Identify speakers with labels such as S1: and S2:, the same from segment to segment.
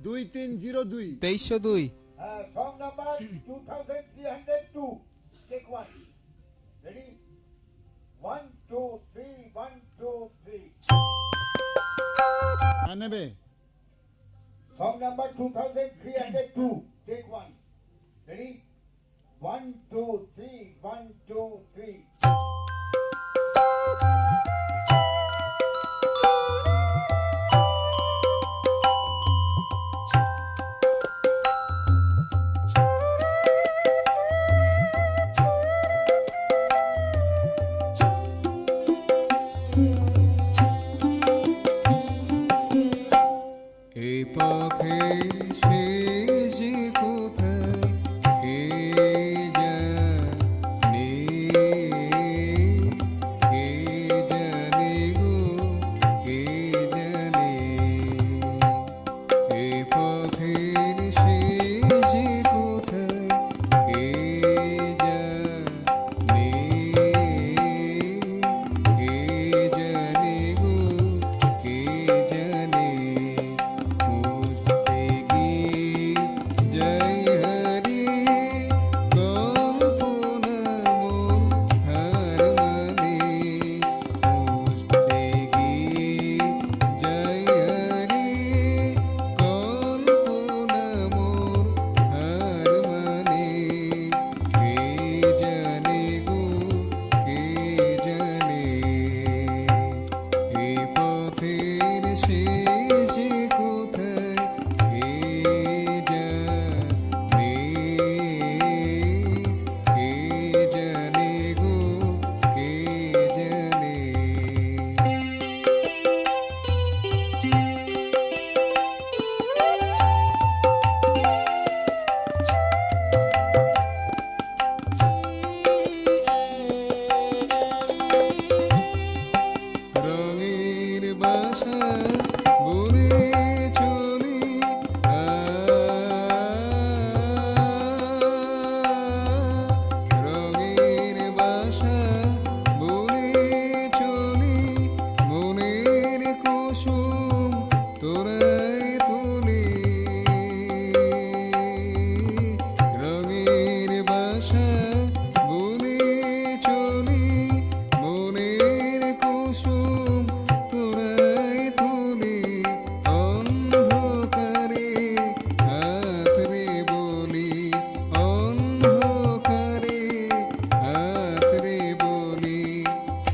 S1: 2302
S2: 2302
S3: Song number 2302. Take one. Ready? 1, 2, 3, 1, 2, 3.
S1: নেবে
S3: Song number 2302. Take one. Ready? 1, 2, 3, 1, 2, 3.
S2: এই পথে সে যে কোথায় কে জানে, কে জানে গো, কে জানে। এই পথের সে যে কোথায় কে জানে, কে জানে গো, কে জানে। খুঁজতে গিয়ে যাই হারিয়ে কল্পনা মোর হার মানে। খুঁজতে গিয়ে যাই হারিয়ে কল্পনা মোর হার মানে। কে জানে গো, কে জানে। এই পথের শেষ যে কোথায় কে জানে, কে জানে গো, কে জানে। রঙের বাসা বনে চলি রঙের বাসা বনে চলি মনের কুসুম তোরাই তুলি। রঙের বাসা বনে চলি মনের কুসুম তোরাই তুলি। অন্ধকারে হাত রে বলি, অন্ধকারে হাত রে বলি।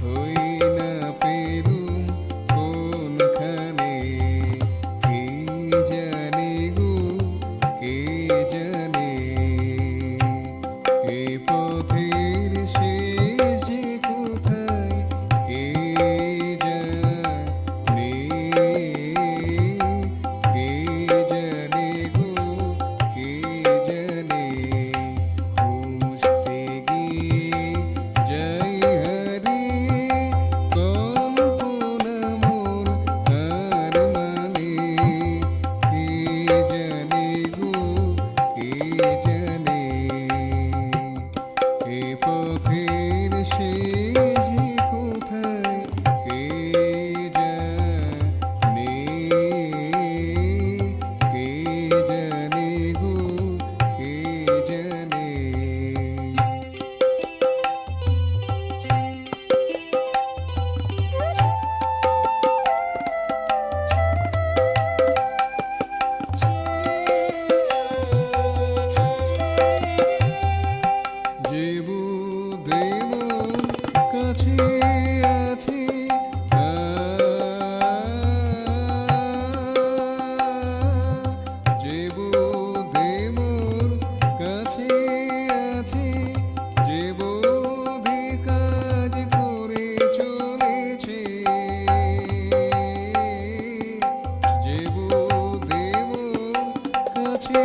S2: হই না পেলুম কোনখানে, কে জানে গো, কে জানে। এই পথের শেষ যে কোথায় কে জানে, কে জানে গো, কে জানে। খুঁজতে গিয়ে যাই হারিয়ে কল্পনা মোর হার মানে। কে জানে গো, কে জানে। এই পথের শেষ যে কোথায় কে জানে, কে জানে গো, কে জানে। যে বুদ্ধেব কাছে আছে যে বুদ্ধেব কাছে আছে, যে বোধে কাজ করে চলেছে, যে বুদ্ধেব কাছে